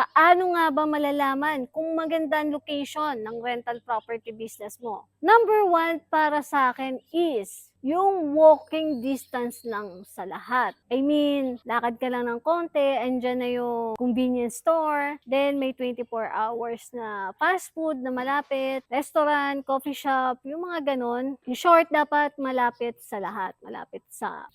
Paano nga ba malalaman kung maganda ang location ng rental property business mo? Number one para sa akin is yung walking distance lang sa lahat. I mean, lakad ka lang ng konti, andyan na yung convenience store, then may 24 hours na fast food na malapit, restaurant, coffee shop, yung mga ganon. In short, dapat malapit sa lahat. Malapit sa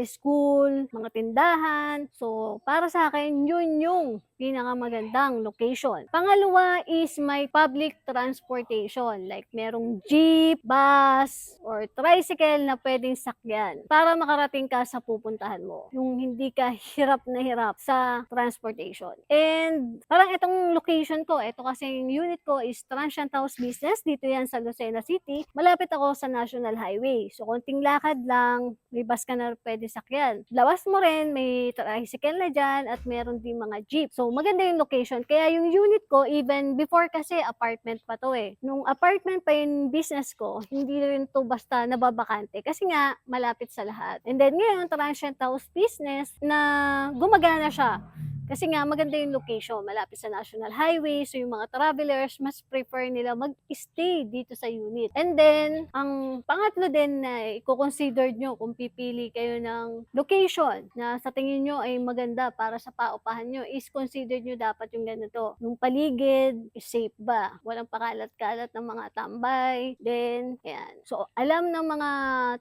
school, mga tindahan. So, para sa akin, yun yung pinakamagandang location. Pangalawa is may public transportation, like merong jeep, bus, or tricycle na pwedeng sakyan para makarating ka sa pupuntahan mo. Yung hindi ka hirap na hirap sa transportation. And parang itong location ko, ito kasi yung unit ko is transient house business. Dito yan sa Lucena City. Malapit ako sa National Highway. So, konting lakad lang, may bus ka na pwede sakyan. Lawas mo rin, may tricycle na dyan at meron din mga jeep. So, maganda yung location. Kaya yung unit ko, even before kasi apartment pa to eh. Nung apartment pa yung business ko, hindi rin to basta nababakante. Kasi nga, malapit sa lahat. And then ngayon, transient house business na gumagana siya. Kasi nga, maganda yung location, malapit sa National Highway, so yung mga travelers, mas prefer nila mag-stay dito sa unit. And then, ang pangatlo din na i-consider nyo kung pipili kayo ng location na sa tingin nyo ay maganda para sa paupahan nyo, is consider nyo dapat yung ganito. Yung paligid, is safe ba? Walang pakalat-kalat ng mga tambay. Then, yan. So, alam ng mga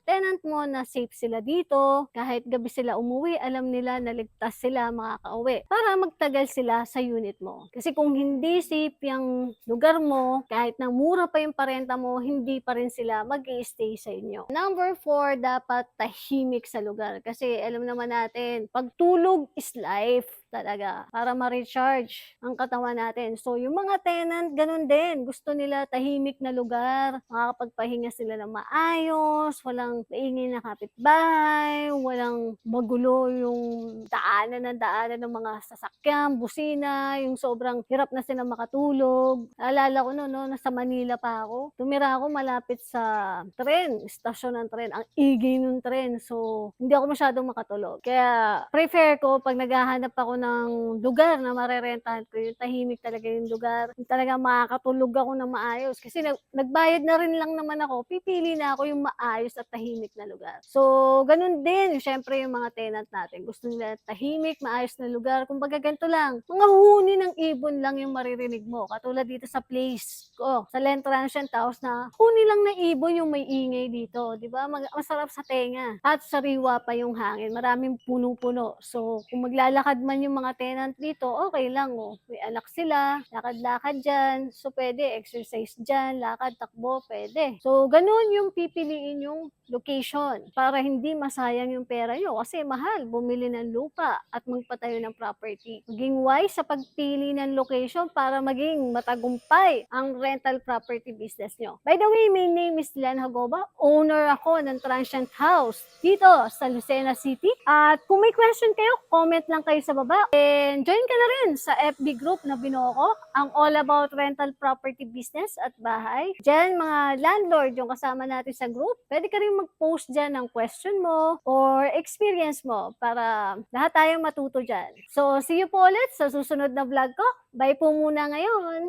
tenant mo na safe sila dito, kahit gabi sila umuwi, alam nila na ligtas sila makakauwi para magtagal sila sa unit mo. Kasi kung hindi safe yung lugar mo, kahit na mura pa yung parenta mo, hindi pa rin sila mag-i-stay sa inyo. Number 4, dapat tahimik sa lugar. Kasi alam naman natin, pagtulog is life talaga para ma-recharge ang katawan natin. So, yung mga tenant, ganun din. Gusto nila tahimik na lugar, makakapagpahinga sila ng maayos, walang maingay na kapitbahay, walang magulo yung daanan ng mga sasakyan, busina, yung sobrang hirap na sila makatulog. Naalala ko no, nasa Manila pa ako. Tumira ako malapit sa tren, istasyon ng tren. Ang ingay ng tren. So, hindi ako masyadong makatulog. Kaya, prefer ko pag naghahanap ako ng lugar na marerentahan ko, yung tahimik talaga yung lugar. Yung talaga makakatulog ako ng maayos. Kasi nagbayad na rin lang naman ako, pipili na ako yung maayos at tahimik na lugar. So, ganun din. Syempre yung mga tenant natin. Gusto nila tahimik, maayos na lugar. Kumbaga ganito lang. Mga huni ng ibon lang yung maririnig mo. Katulad dito sa place ko, sa Land Transient House na huni lang na ibon yung may ingay dito. Di ba? Masarap sa tenga. At sariwa pa yung hangin. Maraming puno-puno. So, kung maglalakad man yung mga tenant dito, okay lang. Oh. May anak sila, lakad-lakad dyan. So, pwede exercise dyan, lakad, takbo, pwede. So, ganun yung pipiliin yung location para hindi masayang yung pera nyo kasi mahal bumili ng lupa at magpatayo ng property. Maging wise sa pagpili ng location para maging matagumpay ang rental property business nyo. By the way, my name is Len Hagoba. Owner ako ng Transient House dito sa Lucena City. At kung may question kayo, comment lang kayo sa baba. And join ka na rin sa FB group na binuo ko, ang All About Rental Property Business at Bahay. Diyan, mga landlord yung kasama natin sa group. Pwede ka rin mag-post dyan ng question mo or experience mo para lahat tayong matuto dyan. So, see you po ulit sa susunod na vlog ko. Bye po muna ngayon!